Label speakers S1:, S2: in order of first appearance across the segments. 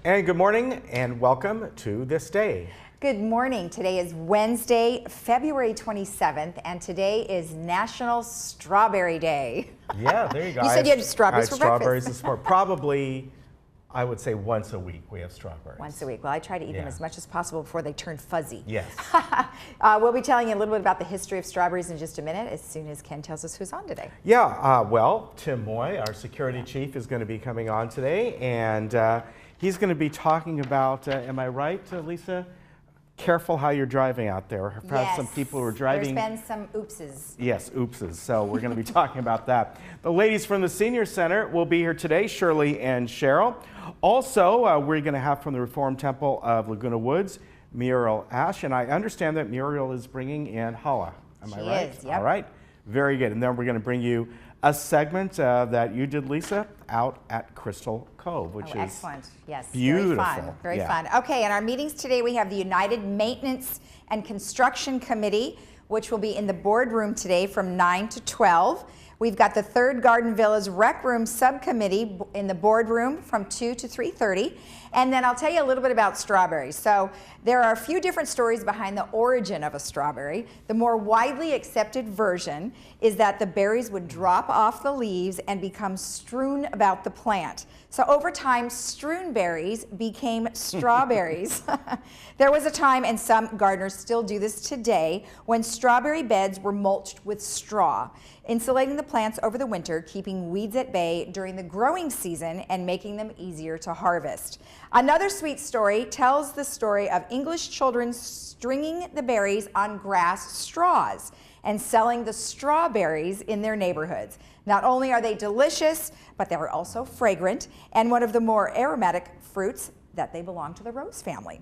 S1: And good morning and welcome to This Day.
S2: Good morning. Today is Wednesday, February 27th, and today is National Strawberry Day.
S1: Yeah, there you go.
S2: You said you had strawberries for
S1: strawberries
S2: breakfast.
S1: Probably, I would say once a week we have strawberries.
S2: Once a week. Well, I try to eat them as much as possible before they turn fuzzy.
S1: Yes.
S2: We'll be telling you a little bit about the history of strawberries in just a minute, as soon as Ken tells us who's on today.
S1: Yeah, well, Tim Moy, our security chief, is going to be coming on today, and he's going to be talking about, am I right, Lisa? Careful how you're driving out there. Perhaps some people who are driving.
S2: There's been some oopses.
S1: Yes, oopses. So we're going to be talking about that. The ladies from the Senior Center will be here today, Shirley and Cheryl. Also, we're going to have from the Reformed Temple of Laguna Woods, Muriel Ash. And I understand that Muriel is bringing in challah. Am I right?
S2: She is, yep.
S1: All right. Very good. And then we're going to bring you a segment that you did, Lisa, out at Crystal Cove, which is
S2: excellent. Yes,
S1: beautiful.
S2: Very fun. Very fun. Okay, in our meetings today, we have the United Maintenance and Construction Committee, which will be in the boardroom today from 9 to 12. We've got the Third Garden Villas Rec Room Subcommittee in the boardroom from 2 to 3:30. And then I'll tell you a little bit about strawberries. So there are a few different stories behind the origin of a strawberry. The more widely accepted version is that the berries would drop off the leaves and become strewn about the plant. So over time, strewn berries became strawberries. There was a time, and some gardeners still do this today, when strawberry beds were mulched with straw, insulating the plants over the winter, keeping weeds at bay during the growing season, and making them easier to harvest. Another sweet story tells the story of English children stringing the berries on grass straws and selling the strawberries in their neighborhoods. Not only are they delicious, but they are also fragrant and one of the more aromatic fruits that they belong to the rose family.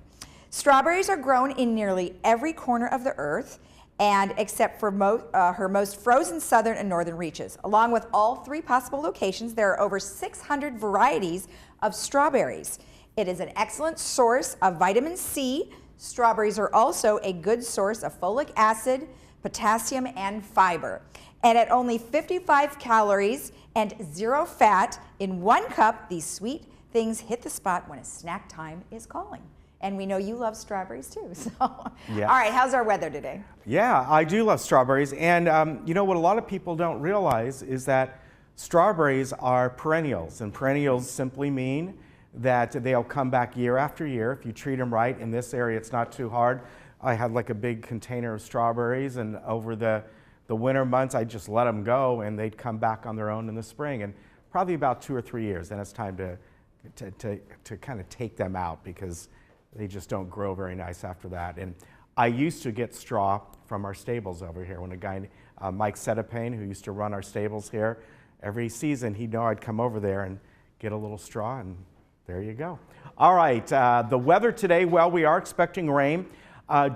S2: Strawberries are grown in nearly every corner of the earth, and except for her most frozen southern and northern reaches. Along with all three possible locations, there are over 600 varieties of strawberries. It is an excellent source of vitamin C. Strawberries are also a good source of folic acid, potassium, and fiber. And at only 55 calories and 0 fat in 1 cup, these sweet things hit the spot when a snack time is calling. And we know you love strawberries too. So,
S1: yes.
S2: All right, how's our weather today?
S1: Yeah, I do love strawberries. And you know what a lot of people don't realize is that strawberries are perennials. And perennials simply mean that they'll come back year after year if you treat them right. In this area, it's not too hard. I had like a big container of strawberries, and over the winter months, I just let them go, and they'd come back on their own in the spring. And probably about 2 or 3 years, then it's time to kind of take them out, because they just don't grow very nice after that. And I used to get straw from our stables over here. When a guy, Mike Setapane, who used to run our stables here, every season he'd know I'd come over there and get a little straw, and there you go. All right, the weather today, well, we are expecting rain.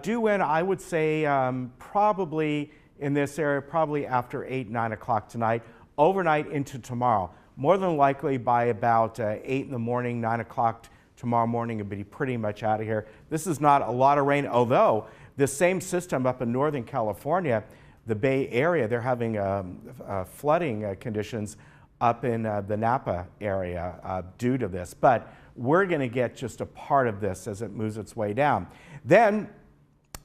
S1: Due in, I would say, probably in this area, probably after 8, 9 o'clock tonight, overnight into tomorrow. More than likely by about 8 in the morning, 9 o'clock tomorrow morning, it'll be pretty much out of here. This is not a lot of rain, although the same system up in Northern California, the Bay Area, they're having flooding conditions up in the Napa area due to this. But we're going to get just a part of this as it moves its way down. Then,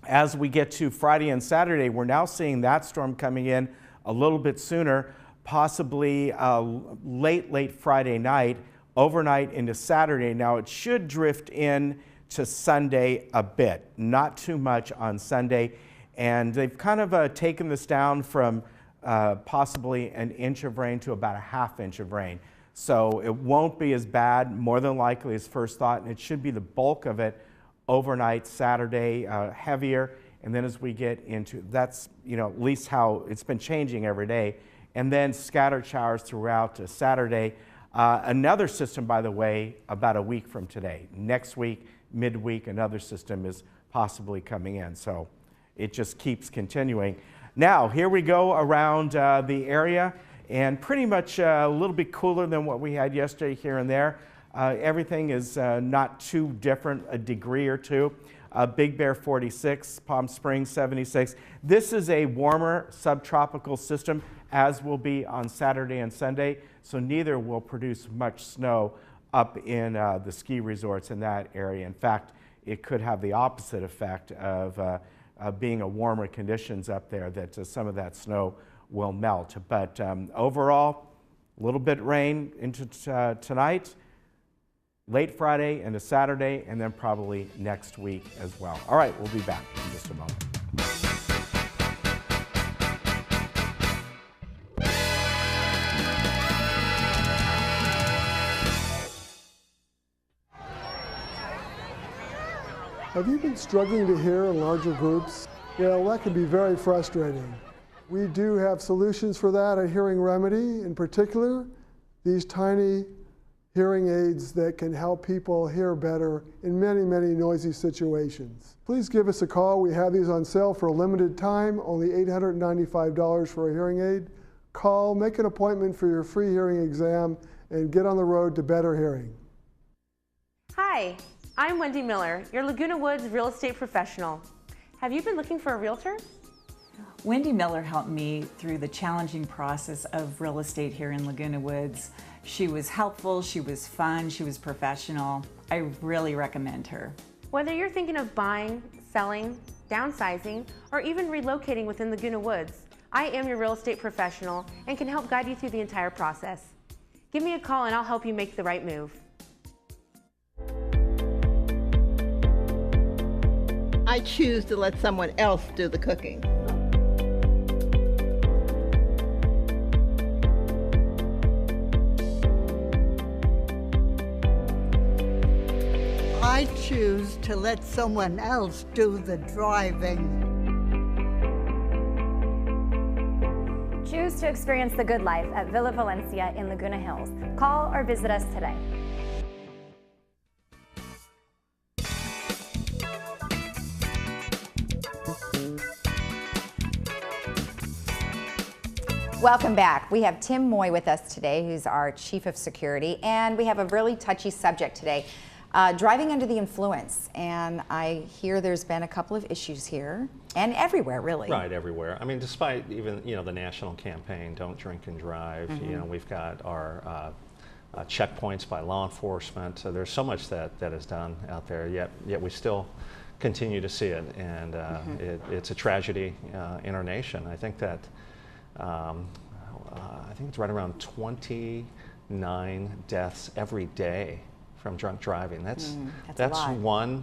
S1: as we get to Friday and Saturday, we're now seeing that storm coming in a little bit sooner, possibly late Friday night, overnight into Saturday. Now, it should drift in to Sunday a bit, not too much on Sunday. And they've kind of taken this down from possibly an inch of rain to about a ½ inch of rain. So it won't be as bad, more than likely, as first thought, and it should be the bulk of it overnight Saturday, heavier. And then as we get into, that's, you know, at least how it's been changing every day. And then scattered showers throughout Saturday. Another system, by the way, about a week from today. Next week, midweek, another system is possibly coming in. So it just keeps continuing. Now, here we go around the area, and pretty much a little bit cooler than what we had yesterday here and there. Everything is not too different, a degree or two. Big Bear 46, Palm Springs 76. This is a warmer subtropical system, as will be on Saturday and Sunday, so neither will produce much snow up in the ski resorts in that area. In fact, it could have the opposite effect of being a warmer conditions up there, that some of that snow will melt. But overall, a little bit rain into tonight, late Friday into Saturday, and then probably next week as well. All right, we'll be back in just a moment.
S3: Have you been struggling to hear in larger groups? Well, that can be very frustrating. We do have solutions for that at Hearing Remedy. In particular, these tiny hearing aids that can help people hear better in many, many noisy situations. Please give us a call. We have these on sale for a limited time, only $895 for a hearing aid. Call, make an appointment for your free hearing exam, and get on the road to better hearing.
S4: Hi, I'm Wendy Miller, your Laguna Woods real estate professional. Have you been looking for a realtor?
S5: Wendy Miller helped me through the challenging process of real estate here in Laguna Woods. She was helpful, she was fun, she was professional. I really recommend her.
S4: Whether you're thinking of buying, selling, downsizing, or even relocating within Laguna Woods, I am your real estate professional and can help guide you through the entire process. Give me a call and I'll help you make the right move.
S6: I choose to let someone else do the cooking.
S7: I choose to let someone else do the driving.
S8: Choose to experience the good life at Villa Valencia in Laguna Hills. Call or visit us today.
S2: Welcome back. We have Tim Moy with us today, who's our Chief of Security, and we have a really touchy subject today, driving under the influence. And I hear there's been a couple of issues here, and everywhere, really.
S9: Right, everywhere. I mean, despite even, the national campaign, Don't Drink and Drive, we've got our checkpoints by law enforcement. So there's so much that is done out there, yet we still continue to see it, and it's a tragedy in our nation. I think that I think it's right around 29 deaths every day from drunk driving. That's one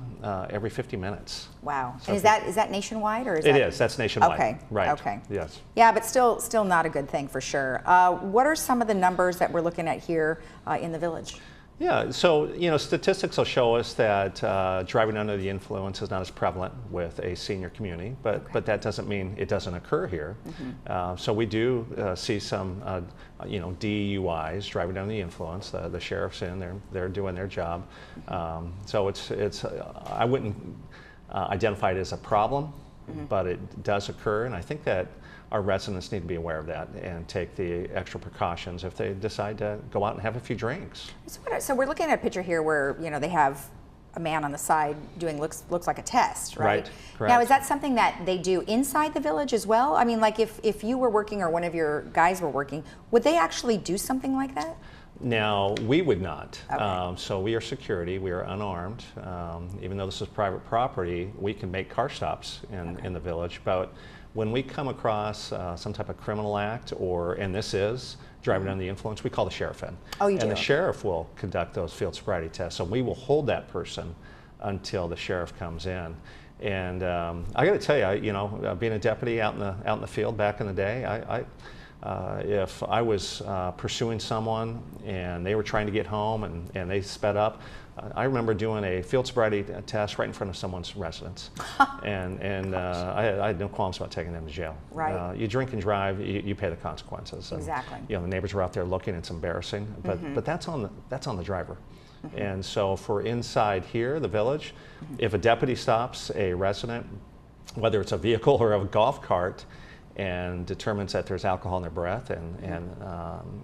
S9: every 50 minutes.
S2: Wow.
S9: So
S2: and is that nationwide, or is
S9: it
S2: that?
S9: Is. That's nationwide.
S2: Okay.
S9: Right.
S2: Okay.
S9: Yes.
S2: Yeah, but still not a good thing for sure. What are some of the numbers that we're looking at here in the village?
S9: Yeah, so statistics will show us that driving under the influence is not as prevalent with a senior community, but that doesn't mean it doesn't occur here. So we do see some DUIs, driving under the influence. The sheriff's in, they're doing their job. So it's I wouldn't identify it as a problem, but it does occur, and I think that our residents need to be aware of that and take the extra precautions if they decide to go out and have a few drinks.
S2: So we're looking at a picture here where they have a man on the side doing looks like a test, right?
S9: Right. Correct.
S2: Now, is that something that they do inside the village as well? I mean, like if you were working or one of your guys were working, would they actually do something like that?
S9: Now, we would not.
S2: Okay.
S9: So we are security, we are unarmed. Even though this is private property, we can make car stops in the village. But when we come across some type of criminal act, and this is driving under the influence, we call the sheriff in.
S2: Oh, you do?
S9: And the sheriff will conduct those field sobriety tests. So we will hold that person until the sheriff comes in. And I got to tell you, being a deputy out in the field back in the day, if I was pursuing someone and they were trying to get home and they sped up, I remember doing a field sobriety test right in front of someone's residence, and I had no qualms about taking them to jail.
S2: Right.
S9: You drink and drive, you pay the consequences. And,
S2: Exactly.
S9: the neighbors were out there looking; it's embarrassing, but that's on the driver. And so for inside here, the village, if a deputy stops a resident, whether it's a vehicle or a golf cart, and determines that there's alcohol in their breath, and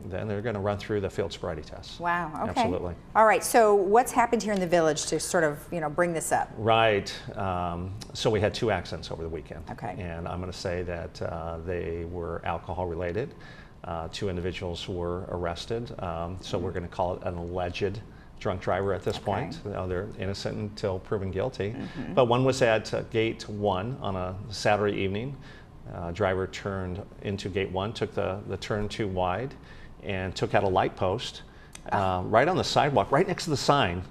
S9: then they're going to run through the field sobriety test.
S2: Wow, okay.
S9: Absolutely.
S2: All right, so what's happened here in the village to sort of, bring this up?
S9: Right. So we had 2 accidents over the weekend.
S2: Okay.
S9: And I'm going to say that they were alcohol related. 2 individuals were arrested. So we're going to call it an alleged drunk driver at this point. They're innocent until proven guilty. But one was at gate 1 on a Saturday evening. Driver turned into gate 1, took the turn too wide, and took out a light post right on the sidewalk, right next to the sign.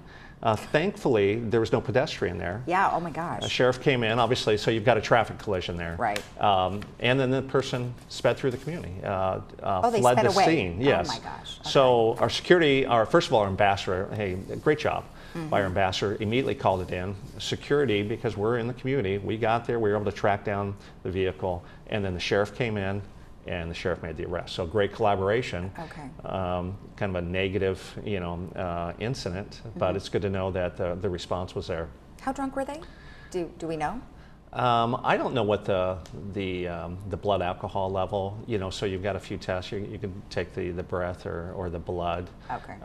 S9: Thankfully, there was no pedestrian there.
S2: Yeah, oh my gosh.
S9: A sheriff came in, obviously, so you've got a traffic collision there.
S2: Right.
S9: And then the person sped through the community,
S2: they
S9: fled
S2: sped
S9: the
S2: away.
S9: scene. Yes.
S2: Oh my gosh. Okay.
S9: So our security, first of all, our ambassador, hey, great job by our ambassador, immediately called it in. Security, because we're in the community, we got there, we were able to track down the vehicle, and then the sheriff came in, and the sheriff made the arrest. So great collaboration.
S2: Okay.
S9: Kind of a negative, incident, but it's good to know that the response was there.
S2: How drunk were they? Do we know?
S9: I don't know what the blood alcohol level, so you've got a few tests. You can take the breath or the blood.
S2: Okay.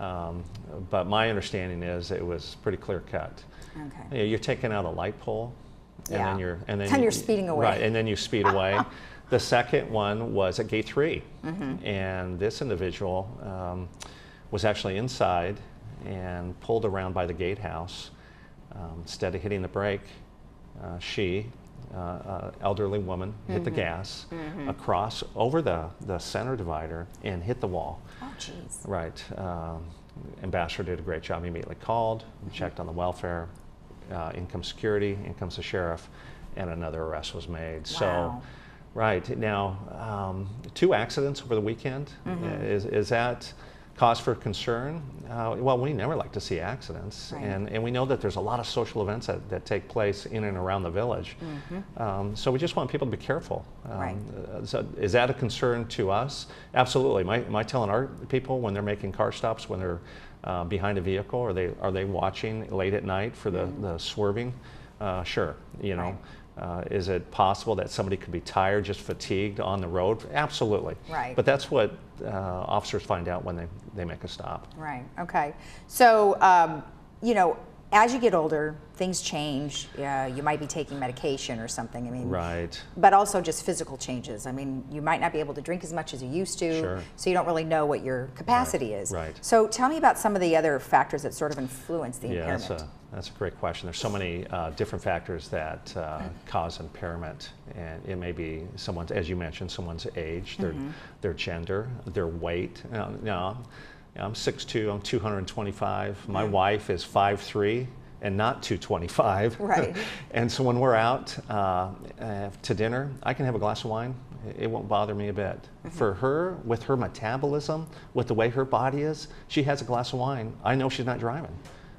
S9: But my understanding is it was pretty clear cut.
S2: Okay.
S9: You're taking out a light pole, and
S2: Yeah.
S9: then
S2: Then you're speeding away.
S9: Right, and then you speed away. The second one was at gate 3, and this individual was actually inside and pulled around by the gatehouse. Instead of hitting the brake, she, elderly woman, hit the gas across over the center divider and hit the wall.
S2: Oh, jeez.
S9: Right. Ambassador did a great job. He immediately called, checked on the welfare, in comes security, in comes the sheriff, and another arrest was made.
S2: Wow.
S9: So, right now, 2 accidents over the weekend. Is that cause for concern? Well, we never like to see accidents,
S2: Right.
S9: and we know that there's a lot of social events that take place in and around the village. So we just want people to be careful.
S2: Right.
S9: So is that a concern to us? Absolutely. Am I telling our people when they're making car stops, when they're behind a vehicle, are they watching late at night for the swerving? Sure.
S2: Right.
S9: Is it possible that somebody could be tired, just fatigued on the road? Absolutely.
S2: Right.
S9: But that's what officers find out when they make a stop.
S2: Right. Okay. So, as you get older, things change. You might be taking medication or something. I mean,
S9: Right.
S2: But also just physical changes. I mean, you might not be able to drink as much as you used to,
S9: Sure.
S2: so you don't really know what your capacity is.
S9: Right.
S2: So, tell me about some of the other factors that sort of influence the
S9: Yeah,
S2: impairment.
S9: that's a great question. There's so many different factors that cause impairment, and it may be someone's, as you mentioned, someone's age, their gender, their weight. Now, I'm 6'2", I'm 225. My wife is 5'3", and not 225.
S2: Right.
S9: And so when we're out to dinner, I can have a glass of wine. It won't bother me a bit. For her, with her metabolism, with the way her body is, she has a glass of wine. I know she's not driving.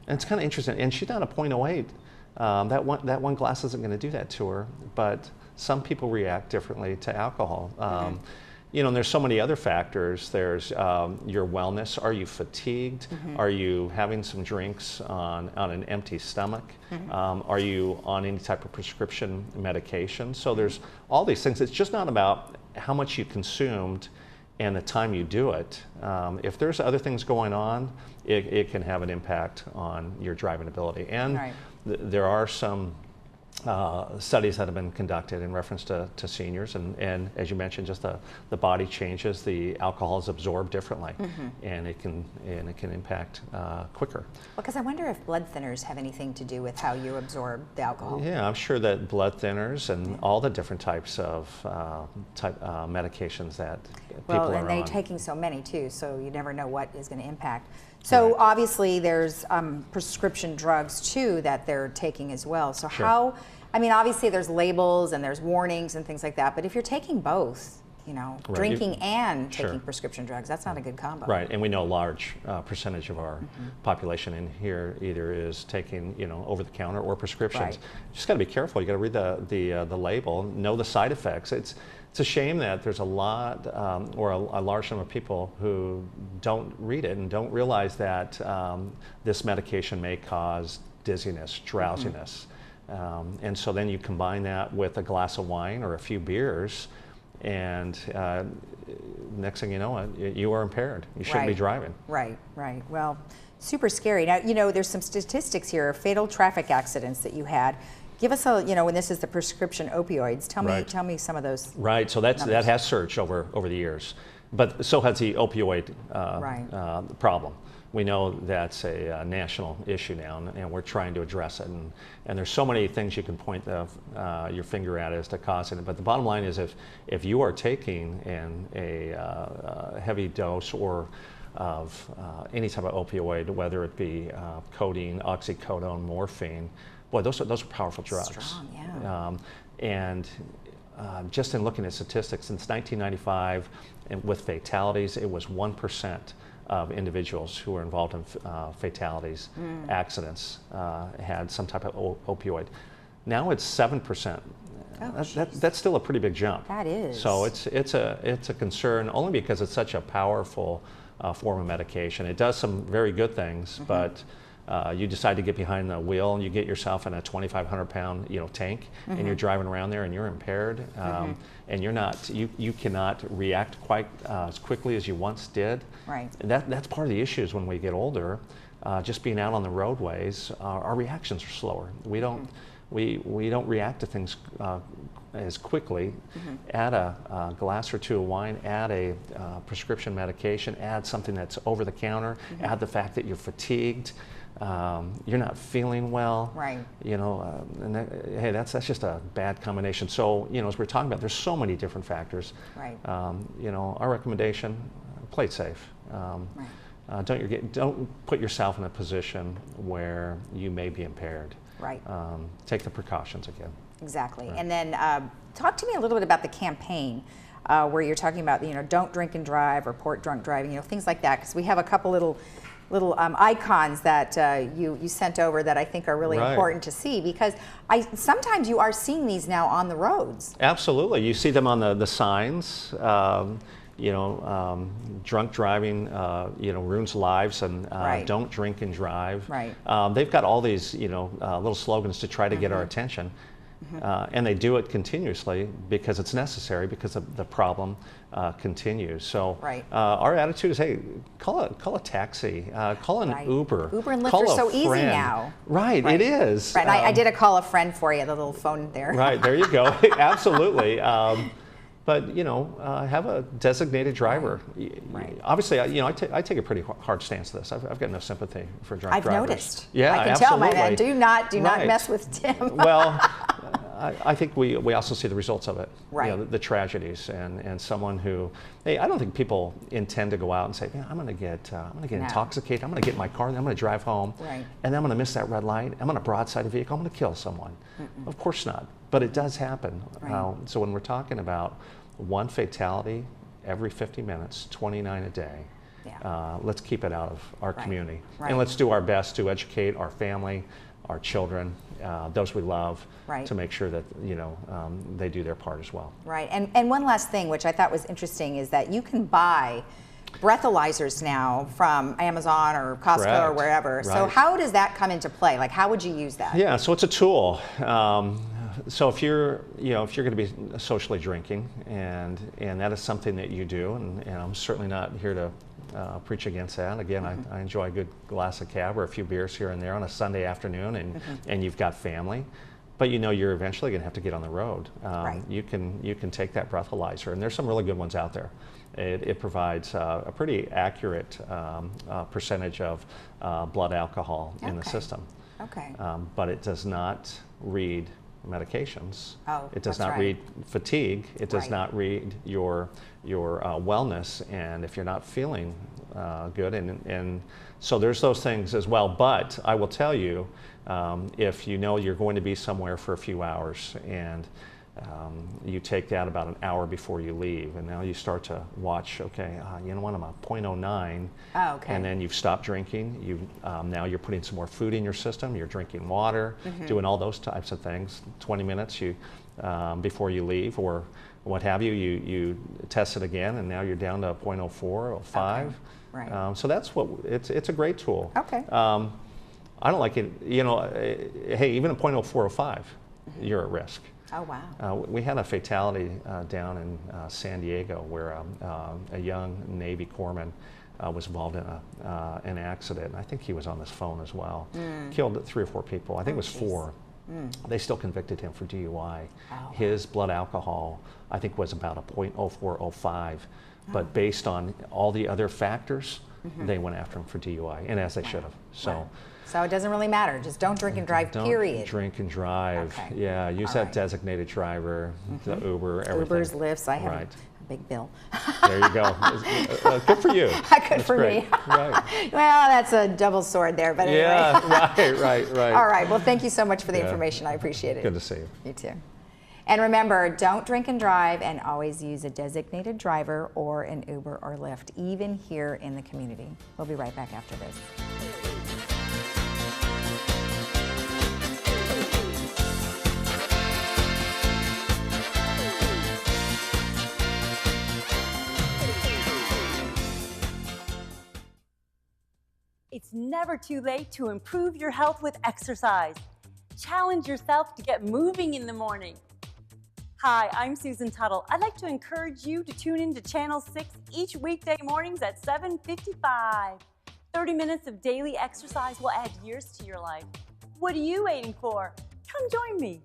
S9: And it's kind of interesting. And she's not a .08. That one glass isn't going to do that to her. But some people react differently to alcohol. And there's so many other factors. There's your wellness. Are you fatigued? Are you having some drinks on an empty stomach? Are you on any type of prescription medication? So there's all these things. It's just not about how much you consumed and the time you do it. If there's other things going on, it can have an impact on your driving ability. And
S2: Right.
S9: there are some studies that have been conducted in reference to seniors, and as you mentioned, just the body changes, the alcohol is absorbed differently, and it can impact quicker.
S2: Well, because I wonder if blood thinners have anything to do with how you absorb the alcohol.
S9: Yeah, I'm sure that blood thinners and all the different types of medications that people
S2: Well,
S9: are
S2: and they're
S9: on.
S2: taking so many too, so you never know what is going to impact. So obviously there's prescription drugs too that they're taking as well. So
S9: Sure.
S2: obviously there's labels and there's warnings and things like that, but if you're taking both, drinking and taking
S9: Sure.
S2: prescription drugs, that's not a good combo.
S9: Right, and we know a large percentage of our population in here either is taking, over the counter or prescriptions.
S2: Right.
S9: Just got to be careful. You got to read the label, know the side effects. It's a shame that there's a lot or a large number of people who don't read it and don't realize that this medication may cause dizziness, drowsiness. And so then you combine that with a glass of wine or a few beers, and next thing you know, you are impaired. You shouldn't be driving.
S2: Right. Well, super scary. Now, there's some statistics here, fatal traffic accidents that you had. Give us when this is the prescription opioids, tell me some of those.
S9: Right, so that has surged over the years, but so has the opioid problem. we know that's a national issue now, and we're trying to address it. And there's so many things you can point your finger at as to causing it. But the bottom line is, if you are taking a heavy dose or of any type of opioid, whether it be codeine, oxycodone, morphine, boy, those are powerful drugs.
S2: Strong, yeah.
S9: And just in looking at statistics, since 1995, and with fatalities, it was 1% of individuals who were involved in fatalities, accidents, had some type of opioid. Now it's 7%. That's still a pretty big jump.
S2: That is.
S9: So it's a concern only because it's such a powerful form of medication. It does some very good things, but you decide to get behind the wheel and you get yourself in a 2,500-pound tank, and you're driving around there and you're impaired, and you cannot react quite as quickly as you once did.
S2: Right.
S9: And that's part of the issues when we get older. Just being out on the roadways, our reactions are slower. We don't react to things as quickly. Add a glass or two of wine, add a prescription medication, add something that's over the counter, add the fact that you're fatigued, you're not feeling well.
S2: Right.
S9: And hey, that's just a bad combination. So, as we're talking about, there's so many different factors.
S2: Right.
S9: Our recommendation, play it safe.
S2: Right.
S9: Don't put yourself in a position where you may be impaired.
S2: Right.
S9: Take the precautions again.
S2: Exactly.
S9: Right.
S2: And then talk to me a little bit about the campaign where you're talking about, don't drink and drive, or report drunk driving, things like that, because we have a couple little icons that you sent over that I think are really important to see, because sometimes you are seeing these now on the roads.
S9: Absolutely. You see them on the signs. Drunk driving, ruins lives, and don't drink and drive.
S2: Right.
S9: They've got all these, little slogans to try to get our attention, and they do it continuously because it's necessary, because the problem continues. So our attitude is, hey, call a taxi, call an Uber.
S2: Uber and Lyft
S9: call
S2: are so
S9: a
S2: easy
S9: friend.
S2: now.
S9: Right, it is.
S2: Right. I did a call a friend for you, the little phone there.
S9: Right, there you go. Absolutely. But have a designated driver.
S2: Right.
S9: Obviously, I take a pretty hard stance to this. I've got no sympathy for drunk
S2: I've
S9: drivers.
S2: noticed.
S9: Yeah,
S2: I can
S9: absolutely.
S2: tell, my man. Do not mess with Tim.
S9: Well, I think we also see the results of it.
S2: Right.
S9: The tragedies, and someone who, hey, I don't think people intend to go out and say, I'm going to get intoxicated. I'm going to get in my car and I'm going to drive home.
S2: Right. And
S9: then I'm going to miss that red light. I'm going to broadside a vehicle. I'm going to kill someone. Of course not. But it does happen.
S2: Right.
S9: So when we're talking about one fatality every 50 minutes, 29 a day, let's keep it out of our community.
S2: Right.
S9: And let's do our best to educate our family, our children, those we love, to make sure that they do their part as well.
S2: Right. And one last thing, which I thought was interesting, is that you can buy breathalyzers now from Amazon or Costco or wherever.
S9: Right.
S2: So how does that come into play? Like, how would you use that?
S9: Yeah, so it's a tool. So if you're going to be socially drinking, and that is something that you do, and I'm certainly not here to preach against that. Again, I enjoy a good glass of cab or a few beers here and there on a Sunday afternoon, and you've got family, but you're eventually going to have to get on the road. You can take that breathalyzer, and there's some really good ones out there. It provides a pretty accurate percentage of blood alcohol in the system.
S2: Okay.
S9: But it does not read medications. It does not read fatigue. It does not read your wellness, and if you're not feeling good, and so there's those things as well. But I will tell you, if you're going to be somewhere for a few hours, and you take that about an hour before you leave, and now you start to watch, okay, I'm a 0.09, and then you've stopped drinking, now you're putting some more food in your system, you're drinking water, doing all those types of things, 20 minutes before you leave, or what have you, you test it again, and now you're down to 0.04, 0.05.
S2: Okay. Right.
S9: So that's it's a great tool.
S2: Okay.
S9: I don't like it, hey, even at 0.04, 0.05, you're at risk.
S2: Oh, wow.
S9: We had a fatality down in San Diego where a young Navy corpsman was involved in an accident. And I think he was on his phone as well. Killed 3 or 4 people. I think it was 4. They still convicted him for DUI. His blood alcohol, I think, was about a 0.04, 0.05. But based on all the other factors, they went after him for DUI, and as they should have. So.
S2: So it doesn't really matter. Just don't drink and drive, period.
S9: Don't drink and drive.
S2: Okay.
S9: Yeah, use that designated driver, the Uber, everything.
S2: Ubers, Lyfts, I have
S9: Right.
S2: a big bill.
S9: There you go. Good for you.
S2: Good
S9: That's
S2: for
S9: great.
S2: me.
S9: Right.
S2: Well, that's a double sword there, but anyway.
S9: Yeah, right.
S2: All right, well, thank you so much for the
S9: Yeah.
S2: information. I appreciate it.
S9: Good to see you.
S2: You too. And remember, don't drink and drive, and always use a designated driver or an Uber or Lyft, even here in the community. We'll be right back after this.
S10: It's never too late to improve your health with exercise. Challenge yourself to get moving in the morning. Hi, I'm Susan Tuttle. I'd like to encourage you to tune in to Channel 6 each weekday mornings at 7:55. 30 minutes of daily exercise will add years to your life. What are you waiting for? Come join me.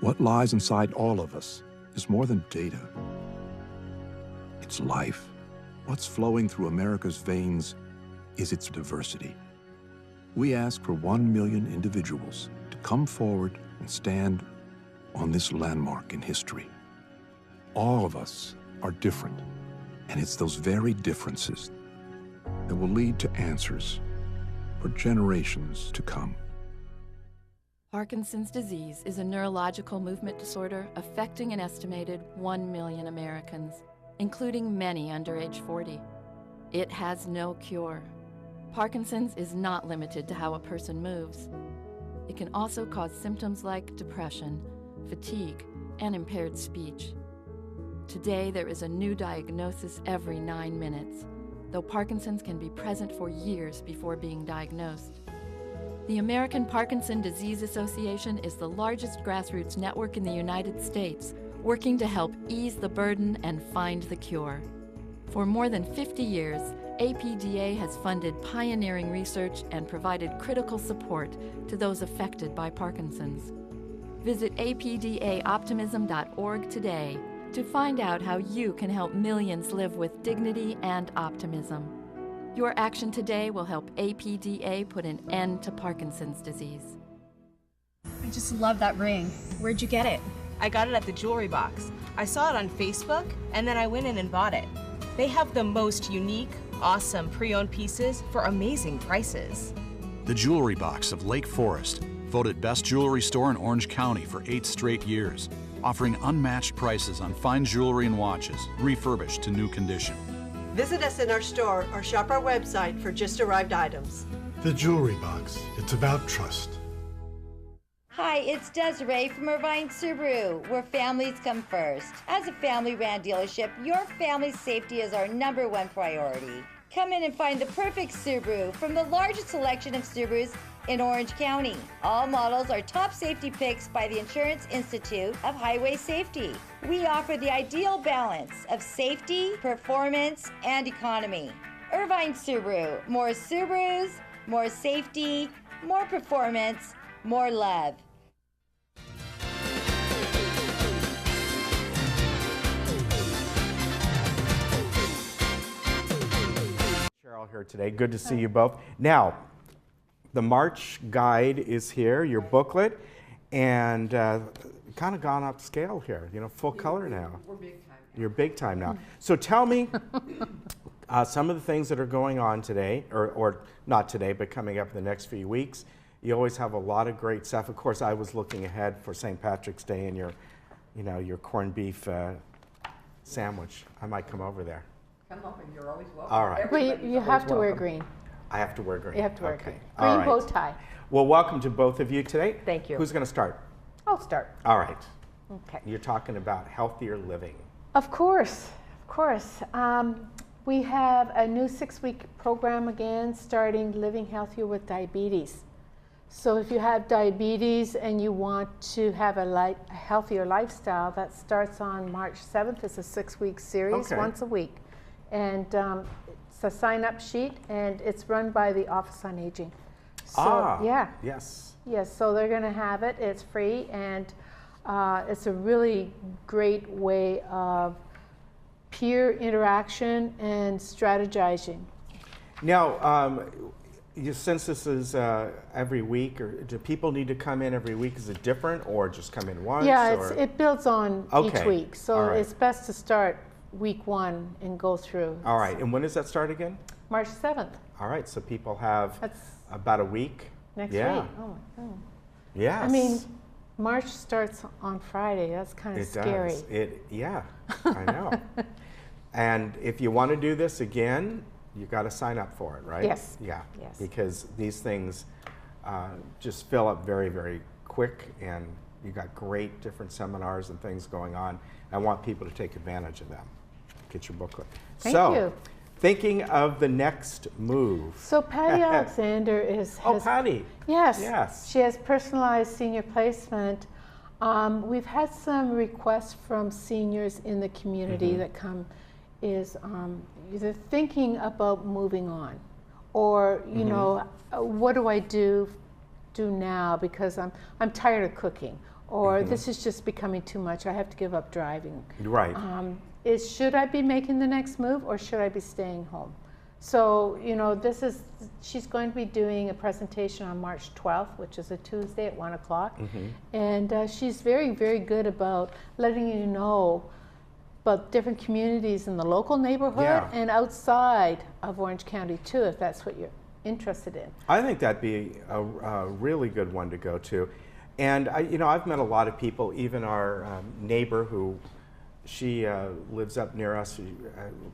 S11: What lies inside all of us is more than data. It's life. What's flowing through America's veins is its diversity. We ask for 1 million individuals to come forward and stand on this landmark in history. All of us are different, and it's those very differences that will lead to answers for generations to come.
S12: Parkinson's disease is a neurological movement disorder affecting an estimated 1 million Americans, including many under age 40. It has no cure. Parkinson's is not limited to how a person moves. It can also cause symptoms like depression, fatigue, and impaired speech. Today, there is a new diagnosis every 9 minutes, though Parkinson's can be present for years before being diagnosed. The American Parkinson Disease Association is the largest grassroots network in the United States, working to help ease the burden and find the cure. For more than 50 years, APDA has funded pioneering research and provided critical support to those affected by Parkinson's. Visit apdaoptimism.org today to find out how you can help millions live with dignity and optimism. Your action today will help APDA put an end to Parkinson's disease.
S13: I just love that ring. Where'd you get it?
S14: I got it at the jewelry box. I saw it on Facebook, and then I went in and bought it. They have the most unique, awesome pre-owned pieces for amazing prices.
S15: The Jewelry Box of Lake Forest, voted best jewelry store in Orange County for 8 straight years, offering unmatched prices on fine jewelry and watches, refurbished to new condition.
S16: Visit us in our store or shop our website for just arrived items.
S17: The Jewelry Box. It's about trust.
S18: Hi, it's Desiree from Irvine Subaru, where families come first. As a family-ran dealership, your family's safety is our #1 priority. Come in and find the perfect Subaru from the largest selection of Subarus in Orange County. All models are top safety picks by the Insurance Institute of Highway Safety. We offer the ideal balance of safety, performance, and economy. Irvine Subaru, more Subarus, more safety, more performance, more love.
S1: Cheryl here today. Good to see you both. Now, the March guide is here, your booklet, and kind of gone upscale here, you know, full color now. We're big time now. You're big time now. So tell me some of the things that are going on today, or not today, but coming up in the next few weeks. You always have a lot of great stuff. Of course, I was looking ahead for St. Patrick's Day and your, you know, your corned beef sandwich. I might come over there.
S19: Come over, you're always welcome.
S1: All right.
S19: Well, you have to wear green.
S1: I have to wear green.
S19: You have to wear
S1: okay.
S19: green.
S1: All
S19: Green
S1: right.
S19: bow tie.
S1: Well, welcome to both of you today.
S19: Thank you.
S1: Who's going to start?
S19: I'll start.
S1: All right.
S19: Okay.
S1: You're talking about healthier living.
S19: Of course, of course. We have a new 6-week program again, starting Living Healthier with Diabetes. So if you have diabetes and you want to have a healthier lifestyle, that starts on March 7th. It's a 6-week series, once a week. And it's a sign-up sheet, and it's run by the Office on Aging. So, yeah.
S1: Yes.
S19: Yes, so they're going to have it. It's free, and it's a really great way of peer interaction and strategizing.
S1: Now, since this is every week, or do people need to come in every week? Is it different, or just come in once?
S19: Yeah, it builds on each week, so
S1: All right.
S19: it's best to start week 1 and go through.
S1: All right, and when does that start again?
S19: March 7th.
S1: All right, so people have about a week.
S19: Next
S1: week.
S19: Oh my God.
S1: Yes.
S19: I mean, March starts on Friday. That's kind of scary.
S1: Does. Yeah, I know. And if you want to do this again, you got to sign up for it, right?
S19: Yes.
S1: Yeah.
S19: Yes.
S1: Because these things just fill up very, very quick, and you got great different seminars and things going on. I want people to take advantage of them. Get your booklet.
S19: Thank you.
S1: Thinking of the next move.
S19: So Patty Alexander has
S1: Patty.
S19: Yes.
S1: Yes.
S19: She has personalized senior placement. We've had some requests from seniors in the community that come is either thinking about moving on, or you know, what do I do now because I'm tired of cooking, or this is just becoming too much. I have to give up driving.
S1: Right.
S19: Should I be making the next move, or should I be staying home? So, you know, she's going to be doing a presentation on March 12th, which is a Tuesday at 1 o'clock. And she's very, very good about letting you know about different communities in the local neighborhood and outside of Orange County too, if that's what you're interested in.
S1: I think that'd be a really good one to go to. And I've met a lot of people, even our neighbor who, she lives up near us,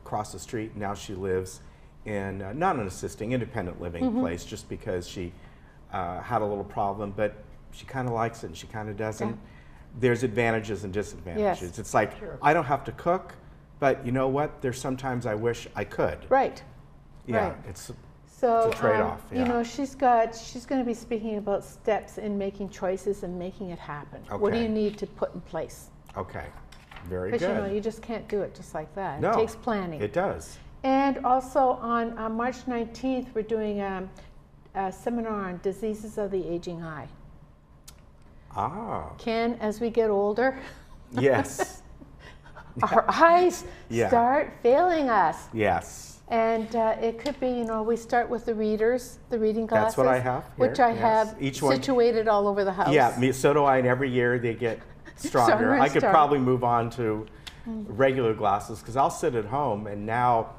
S1: across the street. Now she lives in not an assisting, independent living place, just because she had a little problem, but she kind of likes it and she kind of doesn't.
S19: Yeah.
S1: There's advantages and disadvantages.
S19: Yes.
S1: It's like, I don't have to cook, but you know what? There's sometimes I wish I could.
S19: Right.
S1: Yeah,
S19: Right.
S1: it's a
S19: So,
S1: trade-off.
S19: you know, she's going to be speaking about steps in making choices and making it happen. What do
S1: Okay.
S19: you need to put in place?
S1: Okay, very
S19: Because,
S1: good.
S19: you know, you just can't do it just like that.
S1: No,
S19: It takes planning.
S1: It does.
S19: And also on March 19th, we're doing a seminar on diseases of the aging eye. Ken, as we get older,
S1: Yes.
S19: our eyes start failing us.
S1: Yes.
S19: And it could be, you know, we start with the reading glasses.
S1: That's what I have here,
S19: Which I
S1: yes.
S19: have
S1: Each one-
S19: situated all over the house.
S1: Yeah, so do I, and every year they get stronger.
S19: Stronger and
S1: I could
S19: stronger.
S1: probably move on to regular glasses because I'll sit at home, and now